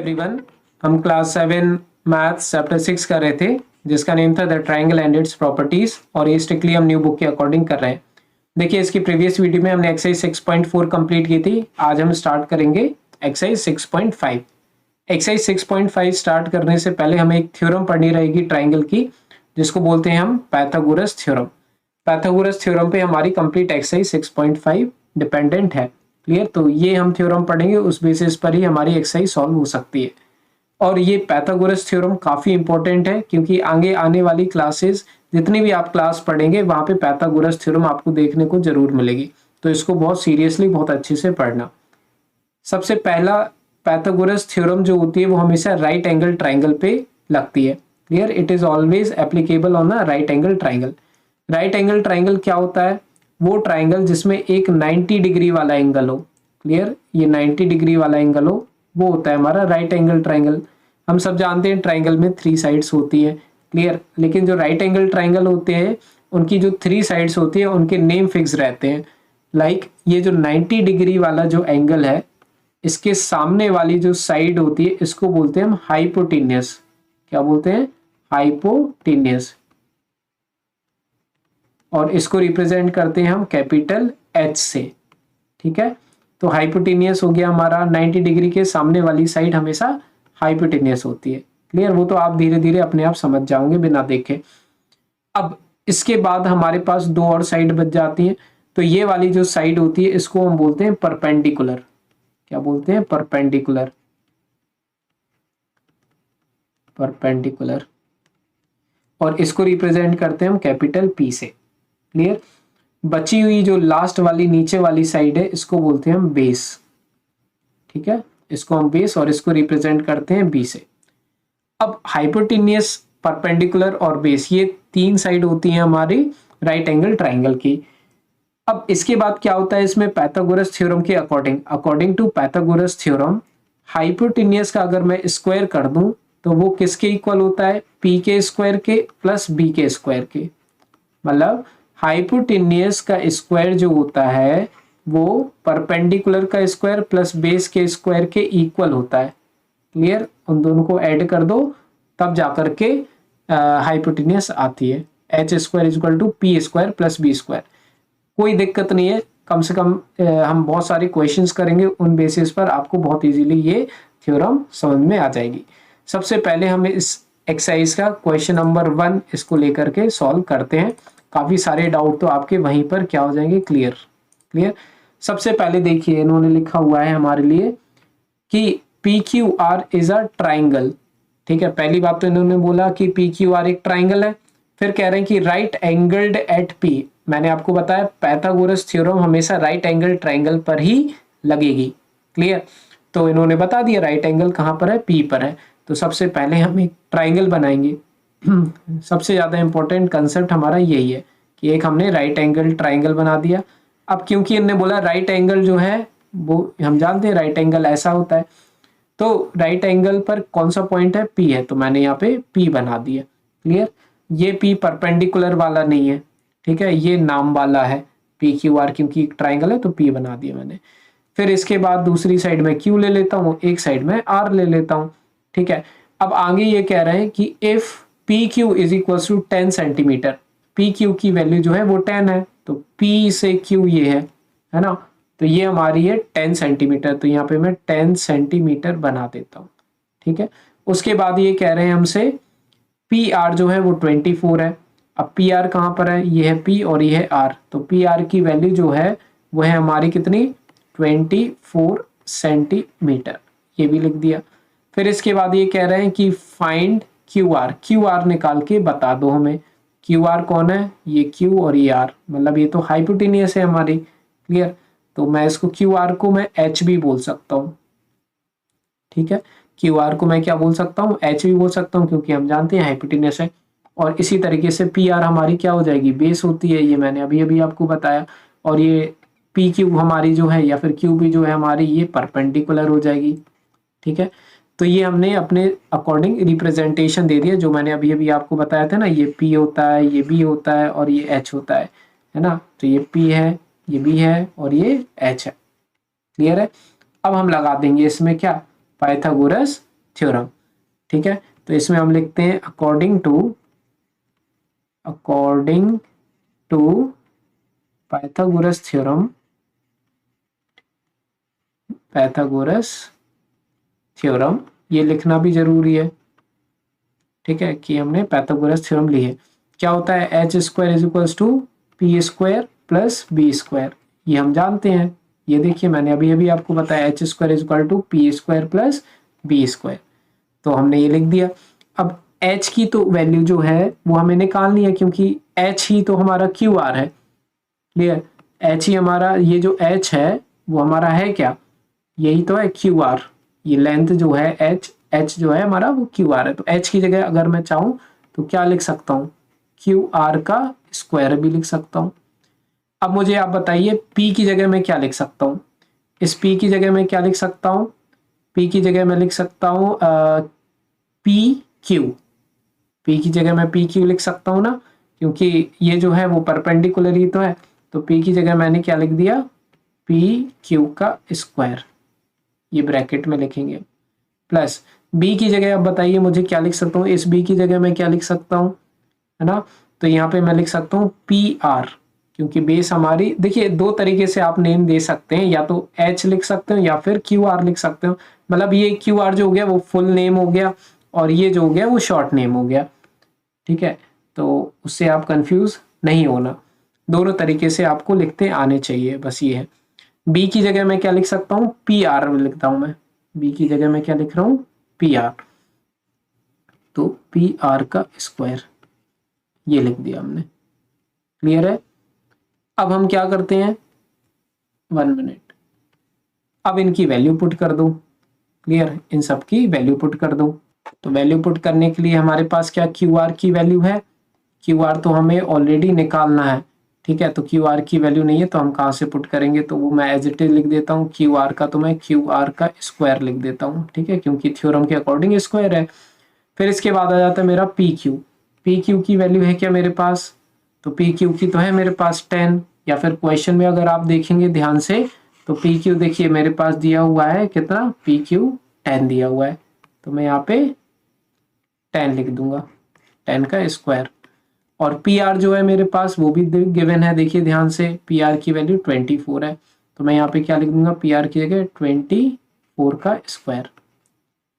Everyone, हम class 7 maths chapter 6 कर रहे थे जिसका नेम था the triangle and its properties, और ये स्ट्रिक्टली हम न्यू बुक के अकॉर्डिंग कर रहे हैं। देखिए, इसकी प्रीवियस वीडियो में हमने एक्सरसाइज 6.4 कंप्लीट की थी। आज हम स्टार्ट करेंगे एक्सरसाइज 6.5। एक्सरसाइज 6.5 स्टार्ट करने से पहले हमें एक थ्योरम पढ़नी रहेगी ट्राइंगल की, जिसको बोलते हैं हम पाइथागोरस थ्योरम। पाइथागोरस थ्योरम पे हमारी कंप्लीट एक्सरसाइज 6.5 डिपेंडेंट है। क्लियर? तो ये हम थ्योरम पढ़ेंगे, उस बेसिस पर ही हमारी एक्सरसाइज सॉल्व हो सकती है। और ये पाइथागोरस थ्योरम काफी इंपॉर्टेंट है, क्योंकि आगे आने वाली क्लासेस जितनी भी आप क्लास पढ़ेंगे वहां पे पाइथागोरस थ्योरम आपको देखने को जरूर मिलेगी। तो इसको बहुत सीरियसली, बहुत अच्छे से पढ़ना। सबसे पहला पाइथागोरस थ्योरम जो होती है वो हमेशा राइट एंगल ट्राइंगल पे लगती है। Clear? It is always applicable on a right angle triangle. Right angle triangle क्या होता है? वो ट्राइंगल जिसमें एक 90 डिग्री वाला एंगल हो। क्लियर? ये 90 डिग्री वाला एंगल हो, वो होता है हमारा राइट एंगल ट्राइंगल। हम सब जानते हैं ट्राइंगल में 3 साइड्स होती हैं। क्लियर? लेकिन जो राइट एंगल ट्राइंगल होते हैं उनकी जो 3 साइड्स होती है उनके नेम फिक्स रहते हैं। लाइक ये जो 90 डिग्री वाला जो एंगल है, इसके सामने वाली जो साइड होती है इसको बोलते हैं हम हाइपोटेन्यूस। क्या बोलते हैं? हाइपोटेन्यूस। और इसको रिप्रेजेंट करते हैं हम कैपिटल H से। ठीक है? तो हाइपोटेन्यूस हो गया हमारा, 90 डिग्री के सामने वाली साइड हमेशा हाइपोटेन्यूस होती है। क्लियर? वो तो आप धीरे धीरे अपने आप समझ जाओगे बिना देखे। अब इसके बाद हमारे पास 2 और साइड बच जाती हैं। तो ये वाली जो साइड होती है इसको हम बोलते हैं परपेंडिकुलर। क्या बोलते हैं? परपेंडिकुलर। परपेंडिकुलर। और इसको रिप्रेजेंट करते हैं हम कैपिटल P से। क्लियर? बची हुई जो लास्ट वाली नीचे वाली साइड है इसको बोलते हैं हम बेस। ठीक है? इसको हम बेस, और इसको रिप्रेजेंट करते हैं B से। अब हाइपोटेन्यूस, परपेंडिकुलर और बेस, ये 3 साइड होती हैं हमारी राइट एंगल ट्राइंगल की। अब इसके बाद क्या होता है इसमें पाइथागोरस थ्योरम के according to Pythagoras theorem, hypotenuse का अगर मैं स्क्वायर कर दूं तो वो किसके इक्वल होता है? P के स्क्वायर के प्लस B के स्क्वायर के। मतलब हाइपोटेन्यूस का स्क्वायर जो होता है वो परपेंडिकुलर का स्क्वायर प्लस बेस के स्क्वायर के इक्वल होता है। क्लियर? उन दोनों को ऐड कर दो तब जाकर के हाइपोटेन्यूस आती है। H square equal to P square plus B square. कोई दिक्कत नहीं है, कम से कम हम बहुत सारे क्वेश्चंस करेंगे, उन बेसिस पर आपको बहुत इजीली ये थ्योरम समझ में आ जाएगी। सबसे पहले हम इस एक्सरसाइज का क्वेश्चन नंबर 1 इसको लेकर के सॉल्व करते हैं। काफी सारे डाउट तो आपके वहीं पर क्या हो जाएंगे? क्लियर। सबसे पहले देखिए, इन्होंने लिखा हुआ है हमारे लिए कि PQR इज अ ट्राइंगल। ठीक है? पहली बात तो इन्होंने बोला कि PQR एक ट्राइंगल है। फिर कह रहे हैं कि राइट एंगल्ड एट P। मैंने आपको बताया पाइथागोरस थ्योरम हमेशा राइट एंगल ट्राइंगल पर ही लगेगी। क्लियर? तो इन्होंने बता दिया राइट एंगल कहां पर है? P पर है। तो सबसे पहले हम एक ट्राइंगल बनाएंगे। सबसे ज्यादा इंपॉर्टेंट कंसेप्ट हमारा यही है कि एक हमने राइट एंगल ट्राइंगल बना दिया। अब क्योंकि इन्होंने बोला राइट एंगल जो है वो हम जानते हैं राइट एंगल ऐसा होता है, तो राइट एंगल पर कौन सा पॉइंट है? P है, तो मैंने यहाँ पे P बना दिया। क्लियर? ये P परपेंडिकुलर वाला नहीं है। ठीक है? ये नाम वाला है PQR, क्योंकि ट्राइंगल है तो P बना दिया मैंने। फिर इसके बाद दूसरी साइड में Q ले लेता हूँ, एक साइड में R ले लेता हूँ। ठीक है? अब आगे ये कह रहे हैं कि if PQ is equal to 10 centimetre, PQ की वैल्यू जो है वो 10 है, तो P से Q ये है ना? तो ये हमारी है 10 सेंटीमीटर, तो यहाँ पे मैं 10 सेंटीमीटर बना देता हूँ। ठीक है? उसके बाद ये कह रहे हैं हमसे PR जो है वो 24 है। अब PR कहाँ पर है? ये है P और ये है R, तो PR की वैल्यू जो है वो है हमारी कितनी? 24 सेंटीमीटर। ये भी लिख दिया। फिर इसके बाद ये कह रहे हैं कि फाइंड QR निकाल के बता दो हमें। QR कौन है? ये Q और ये R, मतलब ये तो हाइपोटेन्यूस है हमारी। क्लियर? तो मैं इसको QR को मैं H भी बोल सकता हूँ। ठीक है? QR को मैं क्या बोल सकता हूँ? H भी बोल सकता हूँ, क्योंकि हम जानते हैं हाइपोटेन्यूस है। और इसी तरीके से PR हमारी क्या हो जाएगी? बेस होती है, ये मैंने अभी अभी आपको बताया। और ये PQ हमारी जो है या फिर QB जो है हमारी, ये परपेंडिकुलर हो जाएगी। ठीक है? तो ये हमने अपने अकॉर्डिंग रिप्रेजेंटेशन दे दिया, जो मैंने अभी अभी आपको बताया था ना। ये P होता है, ये B होता है और ये H होता है ना? तो ये P है, ये B है और ये H है। क्लियर है? अब हम लगा देंगे इसमें क्या? Pythagoras theorem. ठीक है, तो इसमें हम लिखते हैं अकॉर्डिंग टू पाइथागोरस थ्योरम, ये लिखना भी जरूरी है। ठीक है, कि हमने पाइथागोरस थ्योरम ली है। क्या होता है, H square is equals to P square plus B square, ये हम जानते हैं। ये देखिए मैंने अभी अभी आपको बताया, H square is equal to P square plus B square, तो हमने ये लिख दिया। अब h की तो वैल्यू जो है वो हमें निकालनी है, क्योंकि h ही तो हमारा क्यू आर है। क्लियर, h ही हमारा, ये जो h है वो हमारा है क्या, यही तो है क्यू आर। ये लेंथ जो है h जो है हमारा वो क्यू आर है। तो h की जगह अगर मैं चाहूँ तो क्या लिख सकता हूँ, क्यू आर का स्क्वायर भी लिख सकता हूँ। अब मुझे आप बताइए p की जगह मैं क्या लिख सकता हूँ। इस p की जगह मैं क्या लिख सकता हूँ, p की जगह मैं लिख सकता हूँ पी क्यू, पी की जगह मैं पी क्यू लिख सकता हूँ ना, क्योंकि ये जो है वो परपेंडिकुलर ही तो है। तो पी की जगह मैंने क्या लिख दिया, पी क्यू का स्क्वायर, ये ब्रैकेट में लिखेंगे, प्लस बी की जगह अब बताइए मुझे क्या लिख सकता हूँ, इस बी की जगह मैं क्या लिख सकता हूँ, है ना। तो यहाँ पे मैं लिख सकता हूँ पी आर, क्योंकि बेस हमारी, देखिए दो तरीके से आप नेम दे सकते हैं, या तो एच लिख सकते हो या फिर क्यू आर लिख सकते हो। मतलब ये क्यू आर जो हो गया वो फुल नेम हो गया, और ये जो हो गया वो शॉर्ट नेम हो गया। ठीक है, तो उससे आप कंफ्यूज नहीं होना, दोनों तरीके से आपको लिखते आने चाहिए, बस ये है। बी की जगह मैं क्या लिख सकता हूँ, पी आर लिखता हूँ मैं, बी की जगह मैं क्या लिख रहा हूँ, पी आर, तो पी आर का स्क्वायर ये लिख दिया हमने। क्लियर है। अब हम क्या करते हैं, 1 मिनट, अब इनकी वैल्यू पुट कर दो। क्लियर, इन सब की वैल्यू पुट कर दो। तो वैल्यू पुट करने के लिए हमारे पास क्या क्यू आर की वैल्यू है, क्यू आर तो हमें ऑलरेडी निकालना है। ठीक है, तो क्यू आर की वैल्यू नहीं है तो हम कहाँ से पुट करेंगे, तो वो मैं एज इट इज लिख देता हूँ क्यू आर का, तो मैं क्यू आर का स्क्वायर लिख देता हूँ। ठीक है, क्योंकि थ्योरम के अकॉर्डिंग स्क्वायर है। फिर इसके बाद आ जाता है मेरा पी क्यू। पी क्यू की वैल्यू है क्या मेरे पास, तो पी क्यू की तो है मेरे पास 10, या फिर क्वेश्चन में अगर आप देखेंगे ध्यान से तो पी क्यू देखिए मेरे पास दिया हुआ है कितना, पी क्यू 10 दिया हुआ है, तो मैं यहाँ पे 10 लिख दूंगा, 10 का स्क्वायर। और पी आर जो है मेरे पास वो भी गिवन है, देखिए ध्यान से, पी आर की वैल्यू 24 है, तो मैं यहाँ पे क्या लिख दूंगा, पी आर की जगह 24 का स्क्वायर।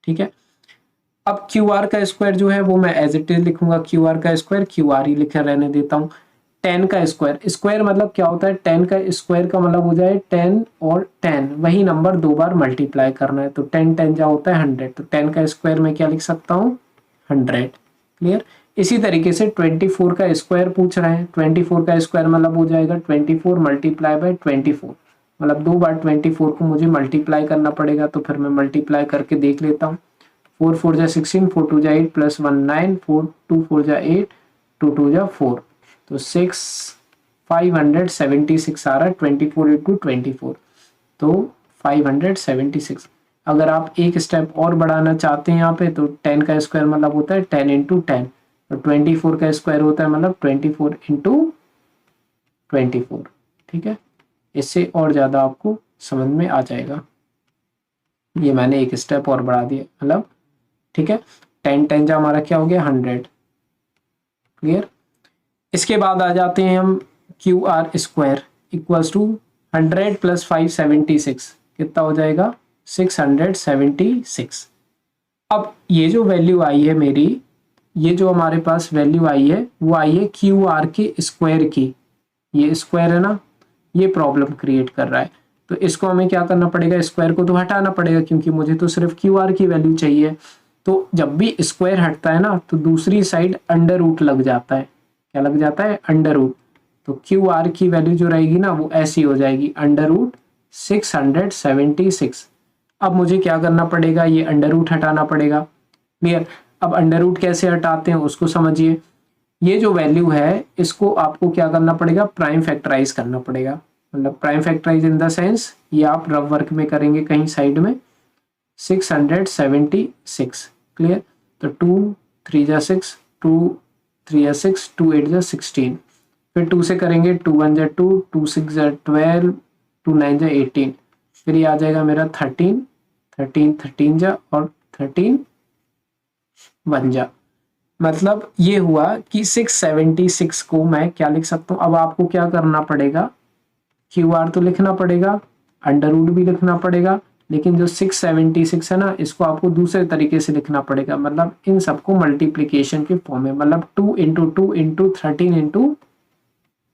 ठीक है, अब क्यू आर का स्क्वायर जो है वो मैं एज इट इज लिखूंगा, क्यू आर का स्क्वायर क्यू आर ही लिखे रहने देता हूँ। 10 का स्क्वायर, स्क्वायर मतलब क्या होता है, 10 का स्क्वायर का मतलब हो जाए 10 और 10 वही नंबर दो बार मल्टीप्लाई करना है, तो 10 10 जा होता है 100, तो 10 का स्क्वायर में क्या लिख सकता हूँ, 100। क्लियर। इसी तरीके से 24 का स्क्वायर पूछ रहे हैं, 24 का स्क्वायर मतलब हो जाएगा 24 मल्टीप्लाई बाय 24, मतलब दो बार 24 को मुझे मल्टीप्लाई करना पड़ेगा, तो फिर मैं मल्टीप्लाई करके देख लेता हूँ। 4 4 जा 16, 4 2 जा 8 प्लस 1 9, 4 2 4 जा 8, 2 2 जा 4, तो 576 आ रहा है, 24 इंटू 24, तो 576। अगर आप एक स्टेप और बढ़ाना चाहते हैं यहाँ पे, तो 10 का स्क्वायर मतलब होता है 10 इंटू 10, तो 24 का स्क्वायर होता है मतलब 24 इंटू 24। ठीक है, इससे और ज़्यादा आपको समझ में आ जाएगा। ये मैंने एक स्टेप और बढ़ा दिया मतलब, ठीक है, 10 10 जा हमारा क्या हो गया, 100। क्लियर। इसके बाद आ जाते हैं हम Q R square equals to 100 plus 576, कितना हो जाएगा, 676। अब ये जो वैल्यू आई है मेरी, ये जो हमारे पास वैल्यू आई है वो आई है क्यू आर के स्क्वायर की, ये स्क्वायर है ना, ये प्रॉब्लम क्रिएट कर रहा है। तो इसको हमें क्या करना पड़ेगा, स्क्वायर को तो हटाना पड़ेगा, क्योंकि मुझे तो सिर्फ क्यू आर की वैल्यू चाहिए। तो जब भी स्क्वायर हटता है ना, तो दूसरी साइड अंडर रूट लग जाता है, क्या लग जाता है, अंडर रूट। तो क्यू आर की वैल्यू जो रहेगी ना वो ऐसी हो जाएगी, अंडर रूट 676। अब मुझे क्या करना पड़ेगा, ये अंडर रूट हटाना पड़ेगा। क्लियर। अब अंडर रूट कैसे हटाते हैं उसको समझिए। ये जो वैल्यू है इसको आपको क्या करना पड़ेगा, प्राइम फैक्टराइज करना पड़ेगा, मतलब prime factorise in the sense ये आप रफ वर्क में करेंगे कहीं साइड में, 676। क्लियर। तो 2 3 जा 6, 2 3 जा 6, 2 8 जा 16, फिर 2 से करेंगे, 2 1 जा 2, 2 6 जा 12, 2 9 जा 18, फिर ये आ जाएगा मेरा 13 13 13 जा और 13 बन जा। मतलब ये हुआ कि 676 को मैं क्या लिख सकता हूँ। अब आपको क्या करना पड़ेगा, क्यू आर तो लिखना पड़ेगा, अंडर रूट भी लिखना पड़ेगा, लेकिन जो 676 है ना, इसको आपको दूसरे तरीके से लिखना पड़ेगा। मतलब इन सबको मल्टीप्लीकेशन के फॉर्म में, मतलब 2 into 2 into 13 into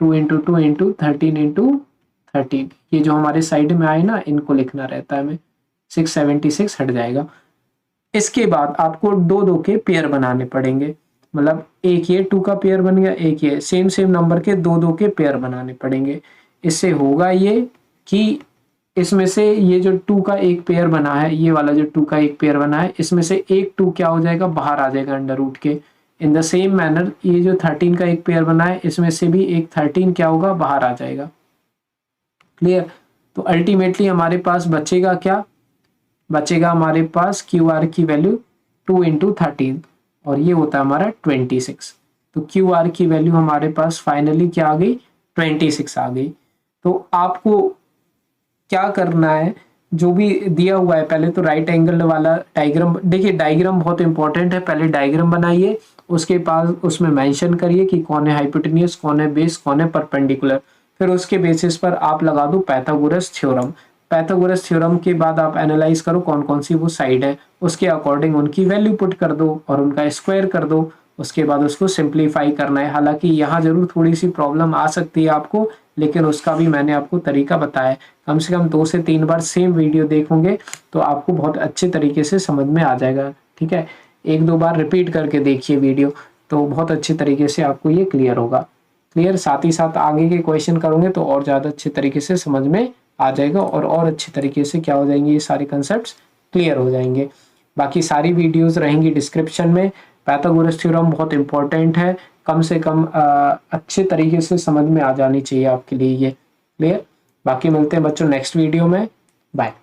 2 into 2 into 13 into 13, ये जो हमारे साइड में आए ना, इनको लिखना रहता है। हमें 676 हट जाएगा। इसके बाद आपको दो दो के पेयर बनाने पड़ेंगे। मतलब एक ये 2 का पेयर बन गया, एक ये सेम सेम नंबर के दो दो के पेयर बनाने पड़ेंगे। इससे होगा ये कि इसमें से ये जो 2 का एक पेयर बना है, ये वाला जो 2 का एक पेयर बना है, इसमें से एक 2 क्या हो जाएगा, बाहर आ जाएगा अंडर रूट के। इन द सेम मैनर ये जो 13 का एक पेयर बना है, इसमें से भी एक 13 क्या होगा, बाहर आ जाएगा। क्लियर। तो अल्टीमेटली हमारे पास बचेगा क्या, बचेगा हमारे पास क्यू आर की वैल्यू 2 इंटू 13, और ये होता है हमारा 26। तो क्यू आर की वैल्यू हमारे पास फाइनली क्या आ गई, 26 आ गई। तो आपको क्या करना है, जो भी दिया हुआ है, पहले तो राइट एंगल वाला डायग्राम, देखिए डायग्राम बहुत इंपॉर्टेंट है। पहले डायग्राम बनाइए, उसके पास उसमें मेंशन करिए कि कौन है हाइपोटेन्यूज, कौन है बेस, कौन है परपेंडिकुलर। फिर उसके बेसिस पर आप लगा दो पाइथागोरस थ्योरम। पाइथागोरस थ्योरम के बाद आप एनालाइज करो कौन कौन सी वो साइड है, उसके अकॉर्डिंग उनकी वैल्यू पुट कर दो और उनका स्क्वायर कर दो। उसके बाद उसको सिंप्लीफाई करना है। हालांकि यहाँ जरूर थोड़ी सी प्रॉब्लम आ सकती है आपको, लेकिन उसका भी मैंने आपको तरीका बताया। कम से कम 2 से 3 बार सेम वीडियो देखोगे तो आपको बहुत अच्छे तरीके से समझ में आ जाएगा। ठीक है, 1-2 बार रिपीट करके देखिए वीडियो, तो बहुत अच्छे तरीके से आपको ये क्लियर होगा। क्लियर। साथ ही साथ आगे के क्वेश्चन करोगे तो और ज़्यादा अच्छे तरीके से समझ में आ जाएगा, और अच्छे तरीके से क्या हो जाएंगे, ये सारे कंसेप्ट क्लियर हो जाएंगे। बाकी सारी वीडियोस रहेंगी डिस्क्रिप्शन में। पाइथागोरस थ्योरम बहुत इंपॉर्टेंट है, कम से कम अच्छे तरीके से समझ में आ जानी चाहिए आपके लिए ये। क्लियर। बाकी मिलते हैं बच्चों नेक्स्ट वीडियो में। बाय।